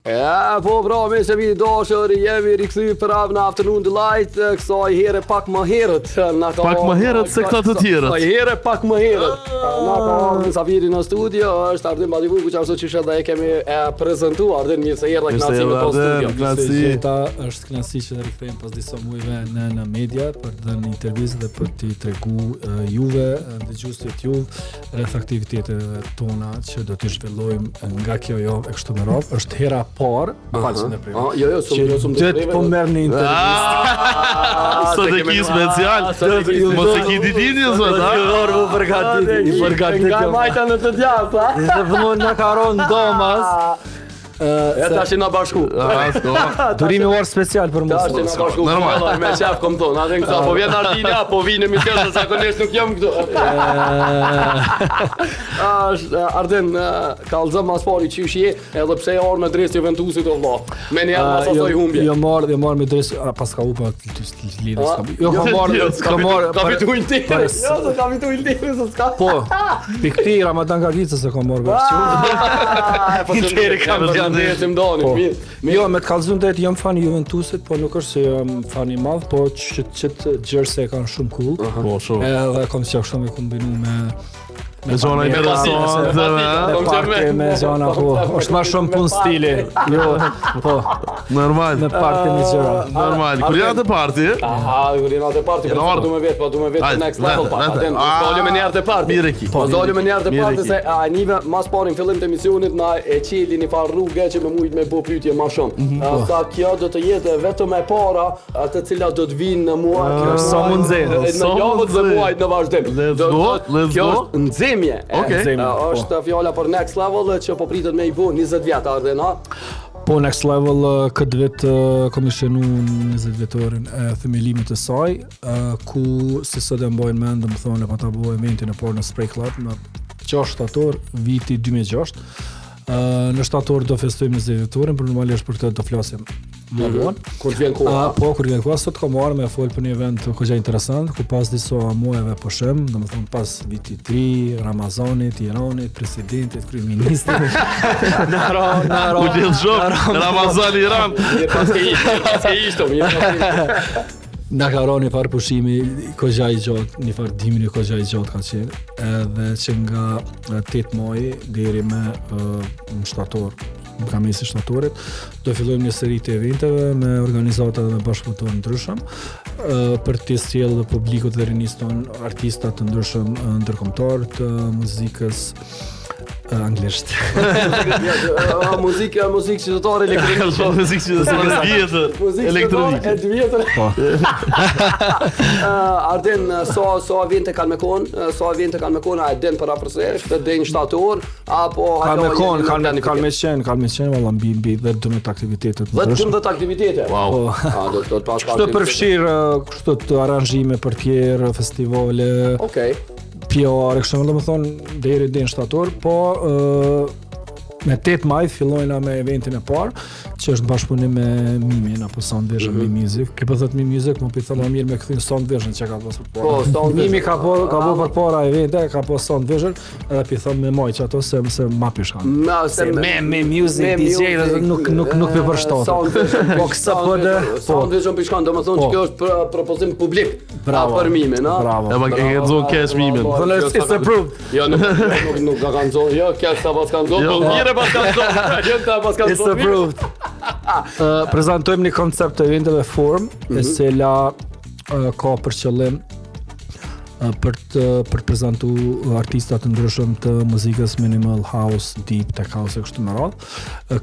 Ja, po pra, me se mi dashur, jemi rikëthy për avë në Afternoon Delight, kësaj here pak më herët. Pak më herët se këta të tjerët. Kësaj here pak më herët. Na ka ardhur Safiri në studio, është Arden Badivu, që ashtu që edhe e kemi prezentuar, Arden mirë se erdhe knasi në po studio. Knasi. Është knasi që rikthehemi pas disa muajve në media për të dhënë intervistë dhe për t'i tregu juve, dëgjuesit juve, rreth aktiviteteve tona që do t'i zhvillojmë nga kjo javë e kështu me radhë. Është hera parë, falë në prej. Jo, shumë të po merr në intervistë. Sot e ki special. Mos e ki ditini sot, ha? U përgatit. Nga majta në të djathtë, ha? Dhe vëmon na ka rënë domas. E tash na bashku. Durimi uar special për mua. Tash na bashku. Normal. Me qef kom thonë, atë këta po vjen Ardini, po vinë në mision se zakonisht nuk jam këtu. Arden, kallëzëm mas pari qysh je, edhe pse e orë me dres Juventusit o vlla. Me një mas asoj humbje. Jo marr me dres pas ka u pa lidhës. Jo ka marr. Ka fitu i tjerë. Jo, se ka fitu i tjerë, se s'ka. Po. Pikti Ramadan Gargica se ka marr vesh. Po tjerë kam ndërtim doni. Jo, me të kallëzun det jam fan i Juventusit, po nuk është se jam fan i madh, po çet jersey kanë shumë cool. Po, shumë. Edhe kam qenë me kombinu Me zona interesante, me zona po. Është më shumë pun stili. Jo, po. Normal. Me party me gjëra. Normal. Kur janë të party? Aha, kur janë të party, do me vet next level pa. Dalë me një të party. Mirë ki. Po dalë me një të party se nive mas parin fillim të emisionit na e qeli një farë rrugë që më mujt me bë pyetje më shumë. Sa kjo do të jetë vetëm e para, të cilat do të vinë në mua, kjo është sa mundze. Në javët dhe muajt në vazhdim. Let's go. Nxemje. Është fjala për next level që po pritet me i bë 20 vjet Arden, ha? Po Next Level këtë vit komisionu 20 vjetorin e themelimit të saj, ku si sot e mbajnë mend, domethënë pa ta bëu eventin e parë në Spray Club në 6 shtator viti 2006. Në shtator do festojmë 20 vjetorin, por normalisht për këtë do flasim më vonë. Kur vjen koha. Po kur vjen koha, sot kam marrë me fol për një event goxha interesant, ku pas disa muajve po shem, domethënë pas viti 3, Ramazanit, Iranit, presidentit, kryeministit. U gjithë shok, Ramazan Iran. Pas ke ishto. Na ka rënë një farë pushimi goxha i gjatë, një farë dimri goxha i gjatë ka qenë, edhe që nga 8 maj deri me shtator, nga mesi shtatorit, do fillojmë një seri të eventeve me organizata dhe me bashkëpunëtorë ndryshëm, për të sjellë publikut dhe riniston artista të ndryshëm ndërkombëtar të muzikës anglisht. Muzikë qytetare elektronike. Muzikë qytetare vjetër elektronike. E vjetër. Po. Arden, sa evente kanë me kon, a e den për afërsisht, të den shtator apo kanë me qenë valla mbi 12 aktivitete të ndryshme. 12 aktivitete. Wow. Do të pas kështu përfshirë kështu të aranzhime për tjerë, festivale. Okej. PR, kështu më thonë deri në shtator, po me 8 maj fillojna me eventin e parë, që është bashkëpunim me Mimin apo Sound Vision Me Music. Ke thot Me Music, më thënë mirë me kthin Sound Vision që ka pasur para. Po, Sound Vision. Mimi ka bë për para evente, ka po Sound Vision, edhe pi thon me maj që ato se ma pishkan. Me Music DJ nuk pe për shtatë. Sound Vision. Po kësa po dhe Sound Vision pishkan, domethënë që kjo është propozim publik. Bravo. Për Mimin, ha? E ma ke zonë cash Mimin. It's approved. Jo, nuk ka kanë zonë, jo, cash ta pas kanë zonë. It's approved. Prezantojmë një koncept të eventeve form, e cila ka për qëllim për të prezantu artistat të ndryshëm të muzikës minimal house, deep tech house e kështu me radhë.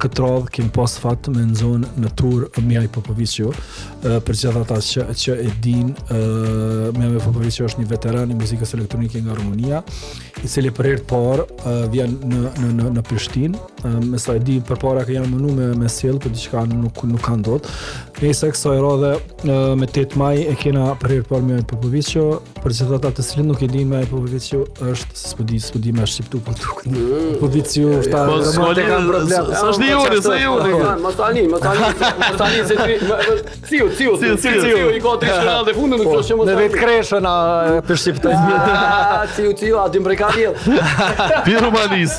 Këtë radhë kemi pas fat me nxonë në tur Mijaj Popoviću, për gjithë ata që e din, Mijaj Popoviću është një veteran i muzikës elektronike nga Rumunija, i cili për herë të parë vjen në Prishtinë, me sa e di përpara që janë mënu me sjell, por diçka nuk ka ndodhur. Nëse kësaj radhe me 8 maj e kena për herë parë me Popovicio, për gjithë ata të cilët nuk e dinë me Popovicio është s'po di më shqiptu po tukën. Popovicio është problem. S'është juri, s'e juri. Mos tani se Ciu i ka 3 shkallë dhe fundin nuk do të Në vetë kreshën për shqiptaj. Ciu, a dim brekadiel. Piero Malis.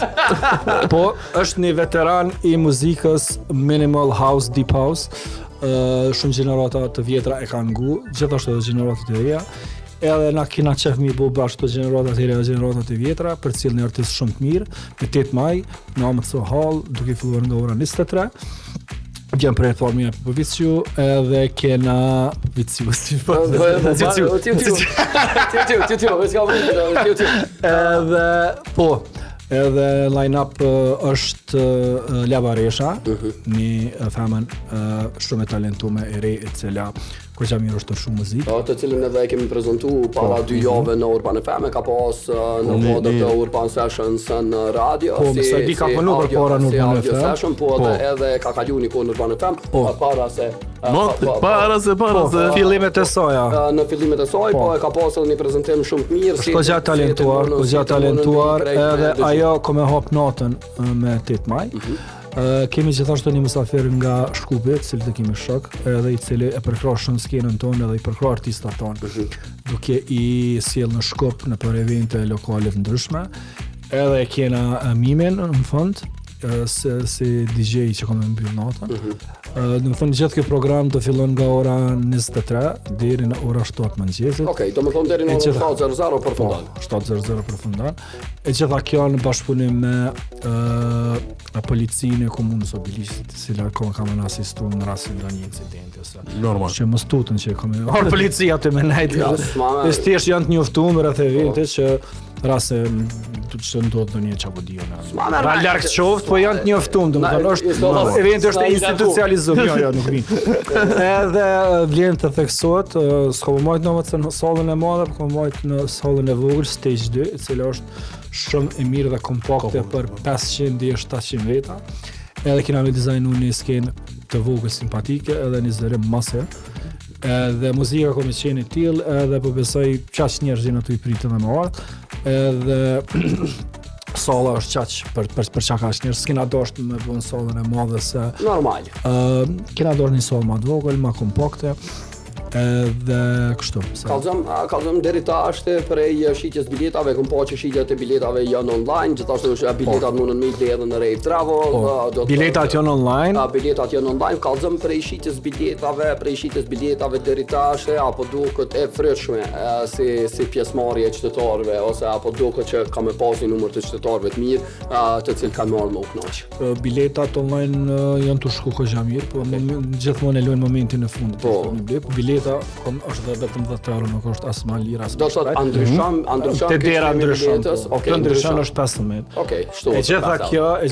Po, është një veteran i muzikës minimal house, deep house. Shumë gjenerata të vjetra e kanë ngu, gjithashtu edhe gjeneratat e reja. Edhe na kena qef mi bo bashkë të gjeneratat e reja dhe gjeneratat e vjetra, për cilë një artist shumë të mirë, me 8 maj, në Amëtso Hall, duke filluar nga ora 23. Gjem për e të parë me Popoviciu, edhe kena Edhe line-up është Lava Resha, një femën shumë e talentume e re e cila kur që mirë është të shumë muzikë. Të cilën edhe e kemi prezentu para 2 jave në Urban FM, ka pas në modër të Urban Sessions në radio. Po, mësa di ka punu për para në Urban FM. Po, edhe ka kalu një kohë në Urban FM, para se. Fillimet e soja. Në fillimet e soj, po e ka pas edhe një prezentim shumë të mirë. Shko gjatë talentuar, edhe ajo ko me hap natën me 8 maj. Kemi gjithashtu një musafir nga Shkupi, cili të kemi shok, edhe i cili e përkra shumë skenën tonë edhe i përkra artistat tonë, duke i sjell në Shkup në për evente lokale të ndryshme. Edhe e kena Mimin në fund, si DJ që kam e mbyll natën. Në më thënë gjithë kjo program të fillon nga ora 23 deri në ora 7 mëngjesit. Okej, do më thonë deri në ora 7:00 përfundan. 7:00 përfundan. E gjitha kjo në bashkëpunim me policinë e komunës Obilisit, cila kam asistu në rastin nga një incidenti ose. Normal. Që më stutën që kam or policia të më nejt. Thjesht janë të njoftuar rreth eventit që rase që ndodhë do një qabudio në larkë qoftë, po janë të njoftuar, domethënë eventi është institucionalizuar, jo nuk vinë. Edhe vlen të theksohet, s'ka më majtë në sallën e madhe, po më majtë në sallën e vogël, stage 2, e cila është shumë e mirë dhe kompakte për 500 deri 700 veta. Edhe kena me dizajnu një skenë të vogël simpatike, edhe një zërim mase. Edhe muzika ka me qenë e tillë, edhe po besoj qaq njerëzin aty i pritën dhe më ardh. Edhe salla është qaq për çka ka njerëz, s'kena dashur me bën sallën e madhe se normal. Kena dorë një sallë më të vogël, më kompakte. Edhe kështu. Kallëzëm deri tash prej shitjes biletave, kom pa që shitjet e biletave janë online, gjithashtu që biletat mundën me ide edhe në Rave Travel. Biletat janë online. Biletat janë online, kallëzëm prej shitjes biletave deri tash, apo duket e frytshme si pjesëmarrje e qytetarëve, ose apo duket që ka me pas një numër të qytetarëve të mirë, të cilët kanë marrë me u kënaq. Biletat online janë të shku kohë mirë, po gjithmonë e lojnë momentin e fundit. Bileta është dhe vetëm 10 euro, nuk është as më lira as më shpejt. Do të thotë te dera ndryshon. Okej, ndryshon është 15. Okej, shtu. E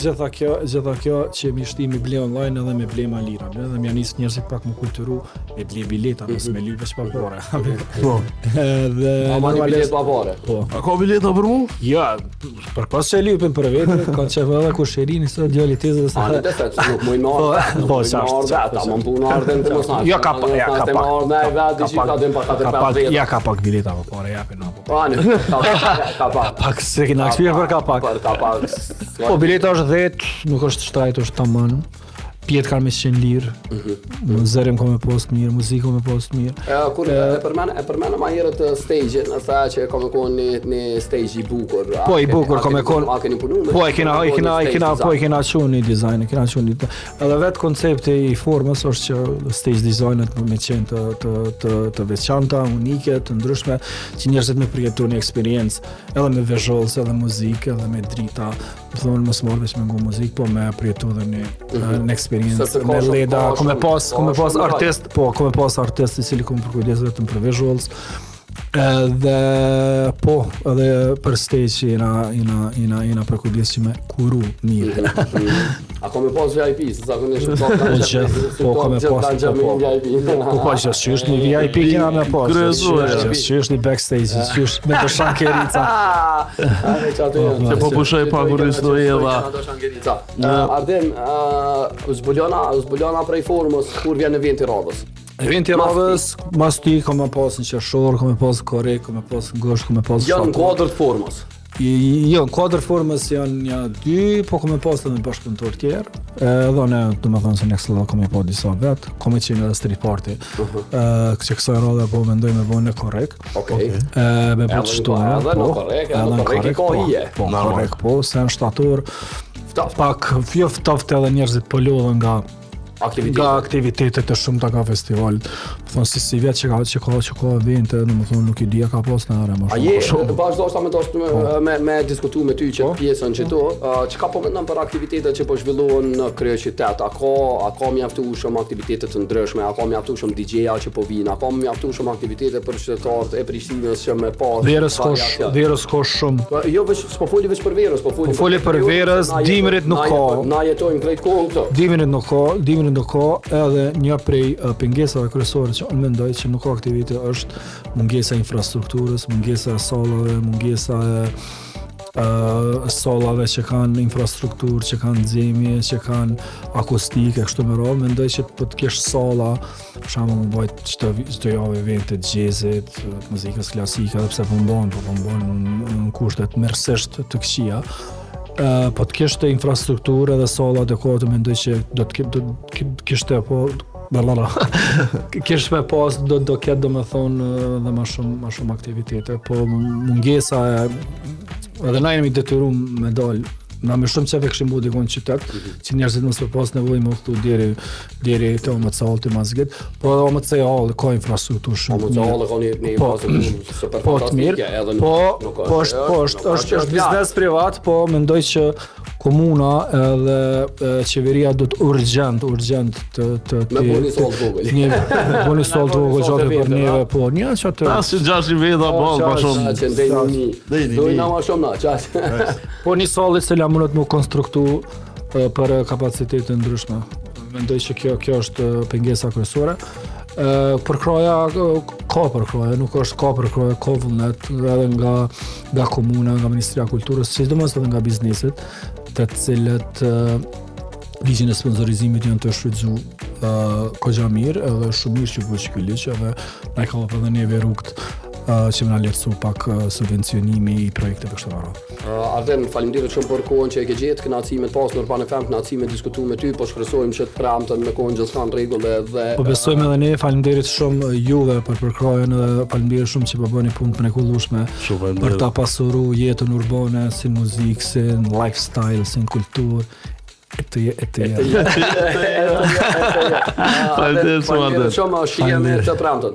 gjitha kjo që mi shtimi ble online edhe me ble më lira. Edhe më nis njerëzit pak më kulturu me ble bileta, mos me lyp veç pa parë. Po. Edhe normalisht pa parë. Po. A ka bileta për mua? Ja, për pas që lypin për vete, kanë çeva edhe kusherini sa djali tezës. Nuk mund marrë. Po, çfarë? Ta mund punë ardhen të mos na. Jo ka pa. Ja ka pak bileta po pore japin apo. Ka pak. Pak se kena eksperienc për ka pak. Po bileta është 10, nuk është shtrajt, është tamam. Pjetë kanë me 100 lirë, zërim ka me post mirë, muzikë ka me post mirë. Kur e përmena ma herët stage-in, në tha që ka me konë një stage i bukur. Po i bukur ka me konë. A keni punu me? Po e kena qenë një dizajn, edhe vetë koncepti i formës është që stage designet me qenë të veçanta, unike, të ndryshme, që njerëzit me përjetu një eksperiencë, edhe me visuals, edhe muzikë, edhe me drita. Thonë mos marrë veç me ngu muzikë, po me përjetu edhe një eksperiencë me leda, kom e pas artist i cili kom përkujdes vetëm për visuals. Edhe po, edhe për stage jena përkujdes që me kuru mirë. A ka me pas VIP, se zakonisht Po ka me pas. Po që është një VIP kena me pas. Që është një backstage, që është me të shankerica. Se po pushoj pagurisht do jeva. Arden, zbulona prej formës kur vjen në vend i radhës. Eventi i radhës, mas ty ka me pas në qershor, ka me pas korek, ka me pas ngosht, ka me pas janë në kuadër të formës. Jo, në kuadër formës janë një dy, po ka me pas edhe bashkëpunëtor tjerë. Edhe ne, do me thonë se next level ka me pa disa vetë, ka me qenë edhe street party. Që kësaj radhe po mendoj me bënë në korek. Me bëtë shtuara, edhe në korek i ka hije. Po, korek, po, se në shtator, pak ftoftë edhe njerëzit po lodhen nga aktivitetet e shumë të ka festivalit. Thonë si vjetë që ka evente, në më thonë nuk i dhja ka pas në are më shumë. A je, vazhdojsh ta me diskutu me ty që pjesën që tu, që ka po mendon për aktivitetet që po zhvillohen në krye qytet? A ka mjaftueshëm aktivitetet të ndryshme, a ka mjaftueshëm DJ-a që po vinë, a ka mjaftueshëm aktivitete për qytetarët e Prishtinës që me pas? Verës ka shumë. Jo, s'po foli veç për verës, po foli për verës, dimrit nuk ka. Na jetojmë krejt kohën këto. Dimrit nuk ka, edhe një prej pengesave kryesore që unë mendoj që nuk ka aktivitete është mungesa e infrastrukturës, mungesa e sallave, mungesa e sallave që kanë infrastrukturë, që kanë nxemje, që kanë akustike, kështu me radhë. Mendoj që po të kesh salla, për shembull më bëjt çdo javë evente të jazzit, të muzikës klasike, edhe pse po mbon në kushte të mirësisht të këqija. Po të kishte infrastrukturë edhe salla adekuate, mendoj që do të kishte po kish me pas do ketë do me thonë dhe ma shumë aktivitete, po mungesa edhe na jemi detyruar me dalë. Na me shumë qefe këshim bu dikon qytet, që njerëzit mos për pas nevoj me këtu deri të OMC-all të mazgit, po edhe OMC-all ka infrastrukturë shumë. OMC-all ka një infrastrukturë super fantastike, edhe po është biznes privat, po mendoj që komuna edhe qeveria do të urgjent të me bëni sold vogël. Bëni sold vogël gjatë për neve, po një qatë. As që 6 veta pa shumë. Që ndejnë ma shumë na, qaq. Po një salli se la mundet më konstruktu për kapacitete ndryshme. Mendoj që kjo është pengesa kryesore. Për kraja, nuk është ka për kraja, ka vullnet edhe nga komuna, nga Ministria e Kulturës, sidomos edhe nga bizneset, të cilët ligjin e sponsorizimit janë të shfrytzu kogja mirë, edhe shumë mirë që bëjë ky ligj, edhe na i ka edhe neve rrugt që më na lehtësu pak subvencionimi i projekteve kështu me radhë. Arden, faleminderit shumë për kohën që e ke gjetë, kënaqësimet pas në Urban FM, kënaqësimet diskutu me ty, po shpresojmë që të premten me kohën gjithçka në rregull dhe po besojmë edhe ne, faleminderit shumë juve për përkrajen dhe faleminderit shumë që po bëni punë të mrekullueshme për ta pasuruar jetën urbane si muzikë, si lifestyle, si kulturë. Faleminderit shumë. Shumë shihemi të premten.